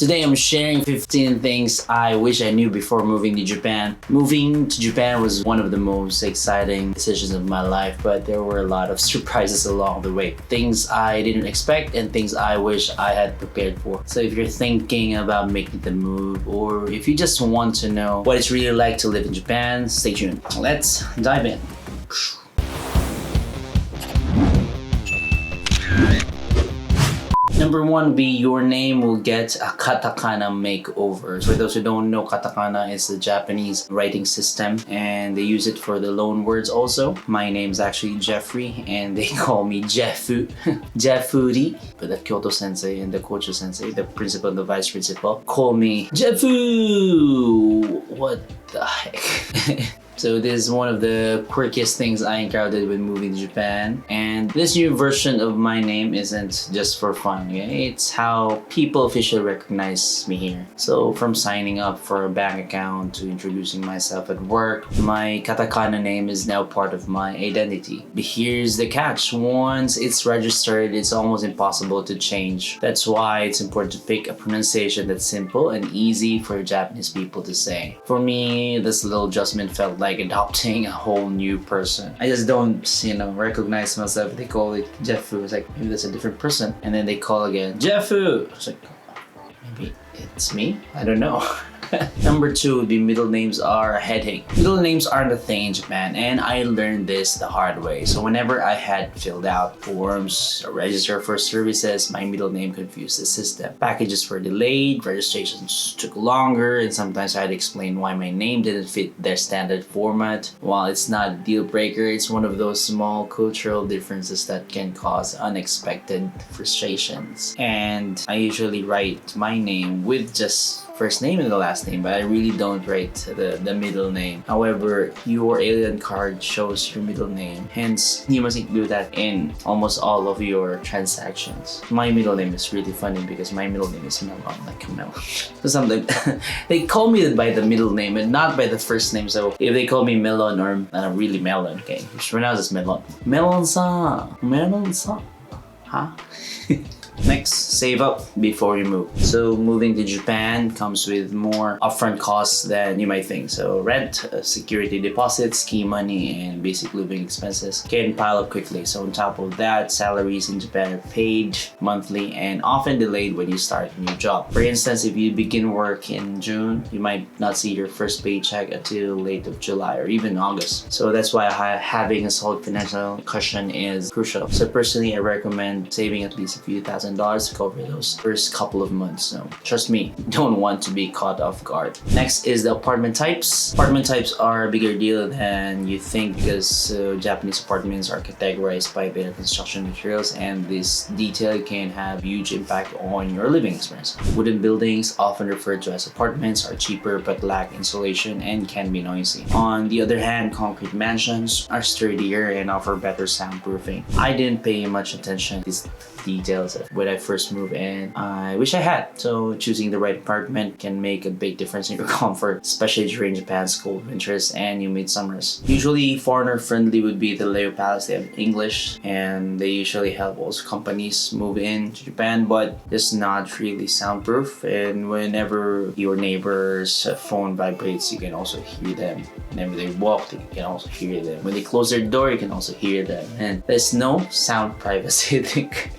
Today I'm sharing 15 things I wish I knew before moving to Japan. Moving to Japan was one of the most exciting decisions of my life, but there were a lot of surprises along the way. Things I didn't expect and things I wish I had prepared for. So if you're thinking about making the move, or if you just want to know what it's really like to live in Japan, stay tuned. Let's dive in. Number one would be your name will get a Katakana makeover. For those who don't know, Katakana is the Japanese writing system and they use it for the loan words also. My name is actually Jeffrey and they call me Jeffu. Jeffuri. But the Kyoto sensei and the Kocho sensei, the principal and the vice principal, call me Jeffu. What the heck? So this is one of the quirkiest things I encountered when moving to Japan. And this new version of my name isn't just for fun, okay? It's how people officially recognize me here. So from signing up for a bank account to introducing myself at work, my Katakana name is now part of my identity. But here's the catch. Once it's registered, it's almost impossible to change. That's why it's important to pick a pronunciation that's simple and easy for Japanese people to say. For me, this little adjustment felt like adopting a whole new person. I just don't, recognize myself. They call it Jeffu. It's like, maybe that's a different person. And then they call again, Jeffu. It's like, maybe it's me? I don't know. Number two would be middle names are a headache. Middle names aren't a thing in Japan, and I learned this the hard way. So whenever I had filled out forms or registered for services, my middle name confused the system. Packages were delayed, registrations took longer, and sometimes I had to explain why my name didn't fit their standard format. While it's not a deal breaker, it's one of those small cultural differences that can cause unexpected frustrations. And I usually write my name with just first name and the last name, but I really don't write the middle name. However, your alien card shows your middle name, hence you must include that in almost all of your transactions. My middle name is really funny because my middle name is Melon, like Melon. So sometimes they call me by the middle name and not by the first name. So if they call me Melon or really Melon, okay, which pronounced as Melon. Melon-san, Melon-san, huh? Next, save up before you move. So moving to Japan comes with more upfront costs than you might think. So rent, security deposits, key money, and basic living expenses can pile up quickly. So on top of that, salaries in Japan are paid monthly and often delayed when you start a new job. For instance, if you begin work in June, you might not see your first paycheck until late of July or even August. So that's why having a solid financial cushion is crucial. So personally, I recommend saving at least a few $1,000 to cover those first couple of months. So trust me, you don't want to be caught off guard. Next is the apartment types. Apartment types are a bigger deal than you think because Japanese apartments are categorized by their construction materials, and this detail can have huge impact on your living experience. Wooden buildings, often referred to as apartments, are cheaper but lack insulation and can be noisy. On the other hand, concrete mansions are sturdier and offer better soundproofing. I didn't pay much attention to these details when I first moved in. I wish I had. So choosing the right apartment can make a big difference in your comfort, especially during Japan's cold winters and humid summers. Usually foreigner friendly would be the Leo Palace. They have English and they usually help also companies move in to Japan, but it's not really soundproof, and whenever your neighbor's phone vibrates, you can also hear them. Whenever they walk, you can also hear them. When they close their door, you can also hear them. And there's no sound privacy, I think.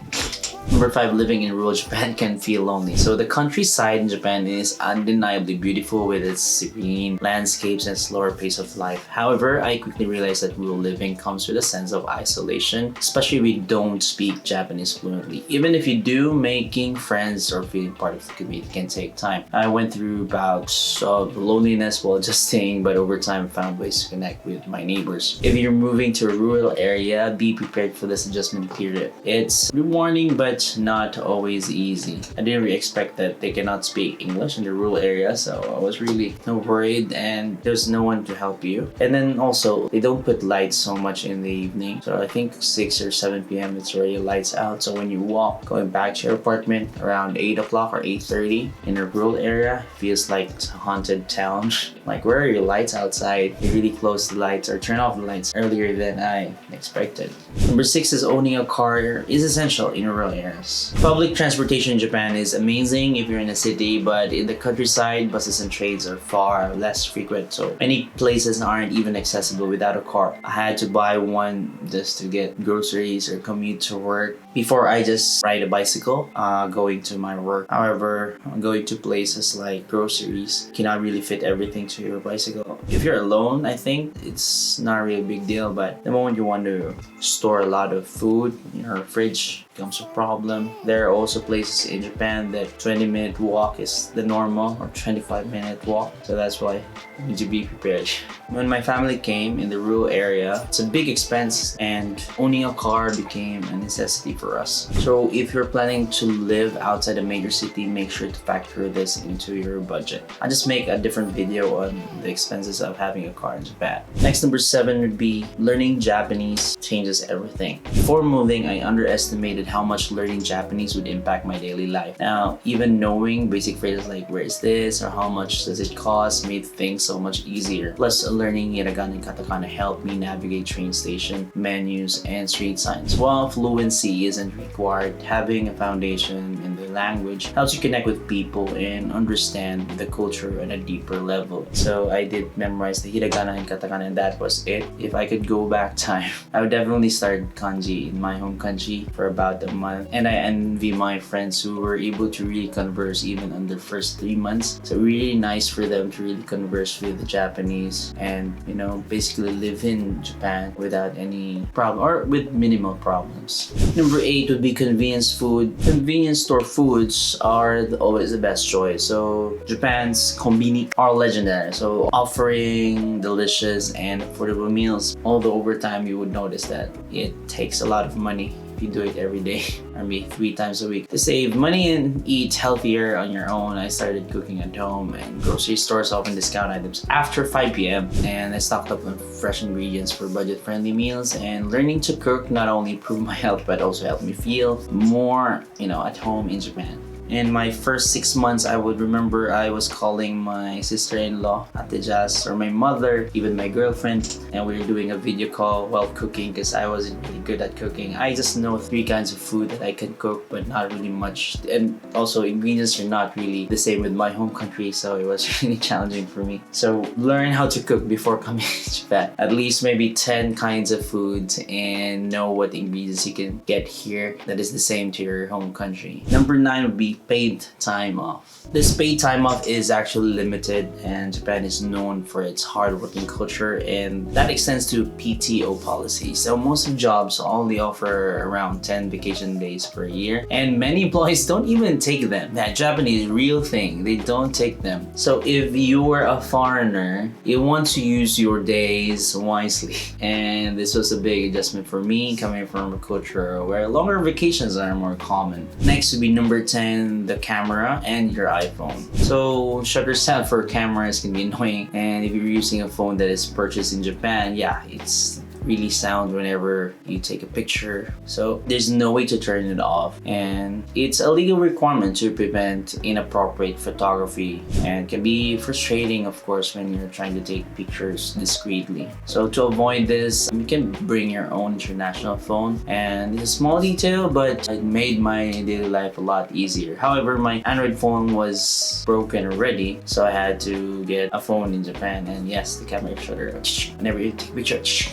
Number 5, living in rural Japan can feel lonely. So the countryside in Japan is undeniably beautiful with its serene landscapes and slower pace of life. However, I quickly realized that rural living comes with a sense of isolation, especially if we don't speak Japanese fluently. Even if you do, making friends or feeling part of the community can take time. I went through bouts of loneliness while adjusting, but over time found ways to connect with my neighbors. If you're moving to a rural area, be prepared for this adjustment period. It's rewarding, but not always easy. I didn't really expect that they cannot speak English in the rural area, so I was really worried and there's no one to help you. And then also, they don't put lights so much in the evening. So I think 6 or 7 p.m. it's already lights out. So when you walk going back to your apartment around 8 o'clock or 8:30 in a rural area, it feels like it's a haunted town. Like, where are your lights outside? You really close the lights or turn off the lights earlier than I expected. Number 6 is owning a car is essential in a rural area. years. Public transportation in Japan is amazing if you're in a city, but in the countryside, buses and trains are far less frequent, so many places aren't even accessible without a car. I had to buy one just to get groceries or commute to work before I just ride a bicycle going to my work. However, going to places like groceries cannot really fit everything to your bicycle. If you're alone, I think it's not really a big deal, but the moment you want to store a lot of food in your fridge becomes a problem. There are also places in Japan that 20-minute walk is the normal, or 25-minute walk, so that's why you need to be prepared. When my family came in the rural area, it's a big expense and owning a car became a necessity for us. So if you're planning to live outside a major city, make sure to factor this into your budget. I'll just make a different video on the expenses of having a car in Japan. Next, number 7 would be learning Japanese changes everything. Before moving, I underestimated how much learning Japanese would impact my daily life. Now, even knowing basic phrases like where is this or how much does it cost made things so much easier. Plus, learning hiragana and katakana helped me navigate train station, menus, and street signs. While fluency isn't required, having a foundation in the language helps you connect with people and understand the culture on a deeper level. So I did memorize the hiragana and katakana, and that was it. If I could go back time, I would definitely start kanji in my home country for about a month. And I envy my friends who were able to really converse even on their first 3 months. So really nice for them to really converse with the Japanese and, you know, basically live in Japan without any problem or with minimal problems. Number 8 would be convenience food. Convenience store foods are always the best choice. So Japan's konbini are legendary. So offering delicious and affordable meals. Although over time you would notice that it takes a lot of money if you do it every day or maybe 3 times a week. To save money and eat healthier on your own, I started cooking at home, and grocery stores often discount items after 5 p.m. and I stocked up on fresh ingredients for budget-friendly meals. And learning to cook not only improved my health but also helped me feel more, at home in Japan. In my first 6 months, I would remember I was calling my sister-in-law, Ate Jazz, or my mother, even my girlfriend, and we were doing a video call while cooking because I wasn't really good at cooking. I just know 3 kinds of food that I can cook, but not really much. And also, ingredients are not really the same with my home country, so it was really challenging for me. So learn how to cook before coming to Japan. At least maybe 10 kinds of foods and know what ingredients you can get here that is the same to your home country. Number 9 would be paid time off. This paid time off is actually limited, and Japan is known for its hardworking culture, and that extends to PTO policy. So most of jobs only offer around 10 vacation days per year, and many employees don't even take them. That Japanese real thing, they don't take them. So if you are a foreigner, you want to use your days wisely. And this was a big adjustment for me coming from a culture where longer vacations are more common. Next would be number 10, the camera and your iPhone. So shutter sound for cameras can be annoying, and if you're using a phone that is purchased in Japan, it's really sound whenever you take a picture. So there's no way to turn it off, and it's a legal requirement to prevent inappropriate photography, and can be frustrating, of course, when you're trying to take pictures discreetly. So to avoid this, you can bring your own international phone, and it's a small detail, but it made my daily life a lot easier. However, my Android phone was broken already, so I had to get a phone in Japan, and yes, the camera shutter whenever you take a picture,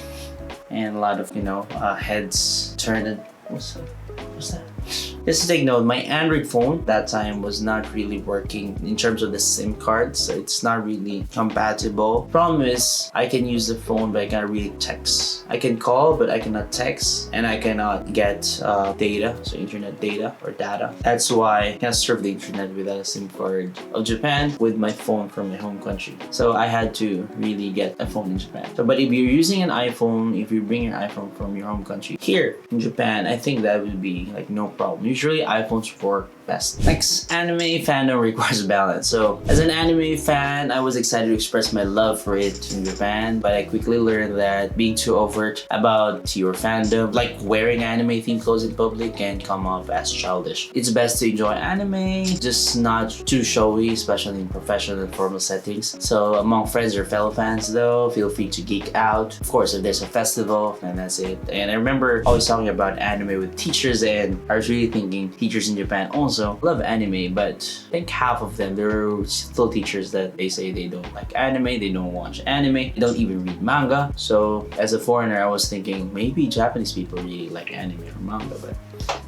and a lot of heads turned. What's that? Just to take note, my Android phone that time was not really working in terms of the SIM card, so it's not really compatible. Problem is, I can use the phone, but I cannot really text. I can call, but I cannot text, and I cannot get data, so internet data or data. That's why I can't surf the internet without a SIM card of Japan with my phone from my home country. So I had to really get a phone in Japan. So, but if you're using an iPhone, if you bring your iPhone from your home country here in Japan, I think that would be like no problem. Usually iPhones work best. Next, anime fandom requires balance. So, as an anime fan, I was excited to express my love for it in Japan, but I quickly learned that being too overt about your fandom, like wearing anime-themed clothes in public, can come off as childish. It's best to enjoy anime, just not too showy, especially in professional and formal settings. So, among friends or fellow fans, though, feel free to geek out. Of course, if there's a festival, then that's it. And I remember always talking about anime with teachers, and I was really thinking teachers in Japan also love anime, but I think half of them, there are still teachers that they say they don't like anime, they don't watch anime, they don't even read manga. So as a foreigner, I was thinking maybe Japanese people really like anime or manga, but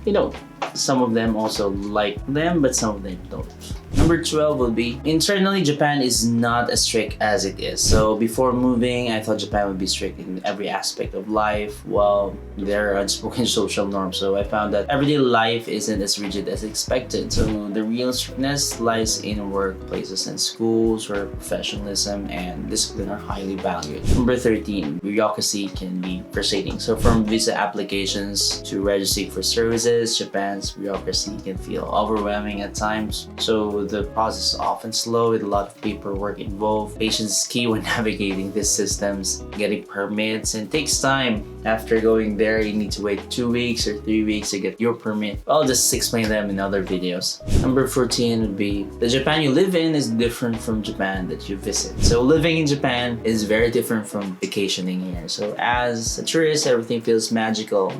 you know, some of them also like them, but some of them don't. Number 12 would be, internally, Japan is not as strict as it is. So before moving, I thought Japan would be strict in every aspect of life. Well, there are unspoken social norms. So I found that everyday life isn't as rigid as expected. So the real strictness lies in workplaces and schools where professionalism and discipline are highly valued. Number 13, bureaucracy can be frustrating. So from visa applications to registering for services, Japan's bureaucracy can feel overwhelming at times. So the process is often slow with a lot of paperwork involved. Patience is key when navigating these systems, getting permits, and it takes time. After going there, you need to wait 2 weeks or 3 weeks to get your permit. I'll just explain them in other videos. Number 14 would be, the Japan you live in is different from Japan that you visit. So living in Japan is very different from vacationing here. So as a tourist, everything feels magical.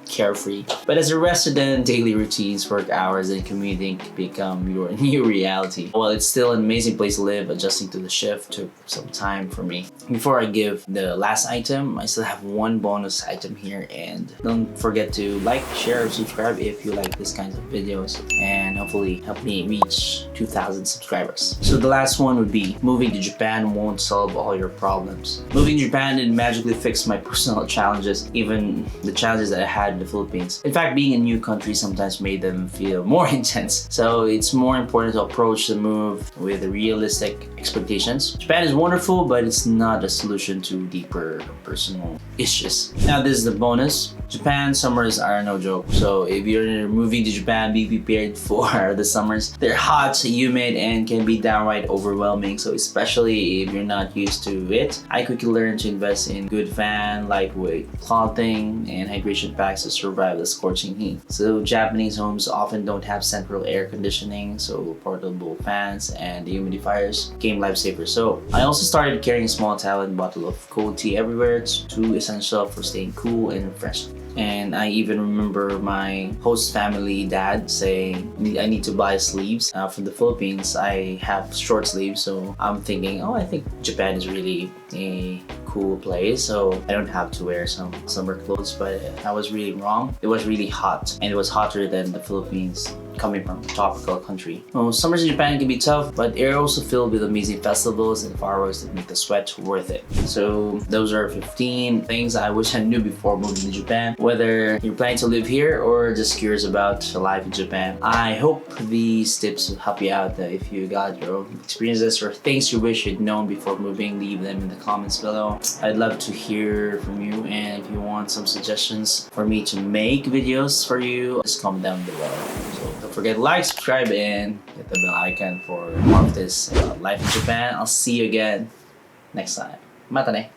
Carefree. But as a resident, daily routines, work hours, and commuting become your new reality. While it's still an amazing place to live, adjusting to the shift took some time for me. Before I give the last item, I still have one bonus item here, and don't forget to like, share, or subscribe if you like these kinds of videos, and hopefully help me reach 2,000 subscribers. So the last one would be, moving to Japan won't solve all your problems. Moving to Japan didn't magically fix my personal challenges, even the challenges that I had in the Philippines. In fact, being in a new country sometimes made them feel more intense. So it's more important to approach the move with realistic expectations. Japan is wonderful, but it's not a solution to deeper personal issues. Now this is the bonus. Japan summers are no joke. So if you're moving to Japan, be prepared for the summers. They're hot, humid, and can be downright overwhelming. So especially if you're not used to it, I quickly learned to invest in good fan, lightweight clothing, and hydration packs to survive the scorching heat. So Japanese homes often don't have central air conditioning, so portable fans and dehumidifiers became lifesavers. So I also started carrying a small Thailand bottle of cold tea everywhere. It's too essential for staying cool and refreshed. And I even remember my host family dad saying, I need to buy sleeves. From the Philippines, I have short sleeves, so I'm thinking, oh, I think Japan is really a cool place, so I don't have to wear some summer clothes. But I was really wrong. It was really hot, and it was hotter than the Philippines, coming from a tropical country. Well, summers in Japan can be tough, but they're also filled with amazing festivals and fireworks that make the sweat worth it. So those are 15 things I wish I knew before moving to Japan. Whether you're planning to live here or just curious about life in Japan, I hope these tips will help you out. If you got your own experiences or things you wish you'd known before moving, leave them in the comments below. I'd love to hear from you, and if you want some suggestions for me to make videos for you, just comment down below. So don't forget to like, subscribe, and hit the bell icon for more of this life in Japan. I'll see you again next time. Mata ne!